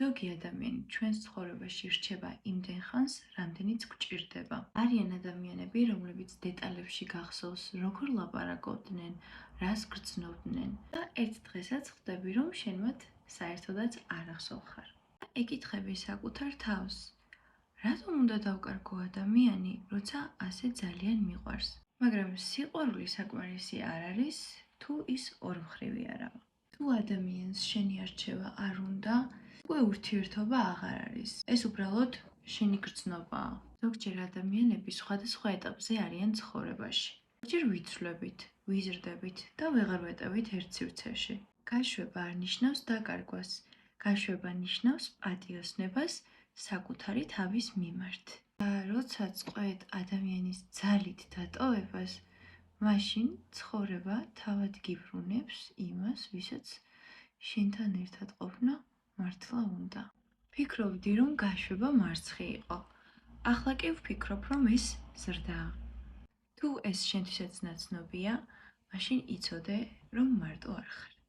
ზოგი ადამიანი ჩვენს ცხოვრებაში რჩება იმდენ ხანს, რამდენიც გვჭირდება. არიან ადამიანები, რომლებიც დეტალებში გახსოვს, როგორ ლაპარაკობდნენ, რას გრძნობდნენ და ერთ დღესაც ხვდები, რომ შენ მათ საერთოდაც არ ახსოვხარ. ეკითხები საკუთარ თავს, რატომ უნდა დავკარგო ადამიანი, როცა ასე ძალიან მიყვარს? მაგრამ სიყვარული საკმარისი არ არის, თუ ის ორმხრივი არავა. თუ ადამიანს შენი არჩევა არ უნდა, უკვე ურთიერთობა აღარ არის. ეს უბრალოდ შენი გრძნობაა. ზოგჯერ ადამიანები სხვადასხვა ეტაპზე არიან ცხოვრებაში. ზოგჯერ ვიცვლებით, ვიზრდებით და ვეღარ ვეტევით ერთ სივრცეში. გაშვება არ ნიშნავს დაკარგვას, გაშვება ნიშნავს პატიოსნებას საკუთარი თავის მიმართ. და როცა წყვეთ ადამიანის ძალით დატოვებას, მაშინ ცხოვრება თავად გიბრუნებს იმას, ვისაც შენთან ერთად ყოფნა მართლა უნდა. ფიქრობდი, რომ გაშვება მარცხი იყო. ახლა კი ვფიქრობ, რომ ეს ზრდაა. თუ ეს შენთვისაც ნაცნობია, მაშინ იცოდე, რომ მარტო არ ხარ.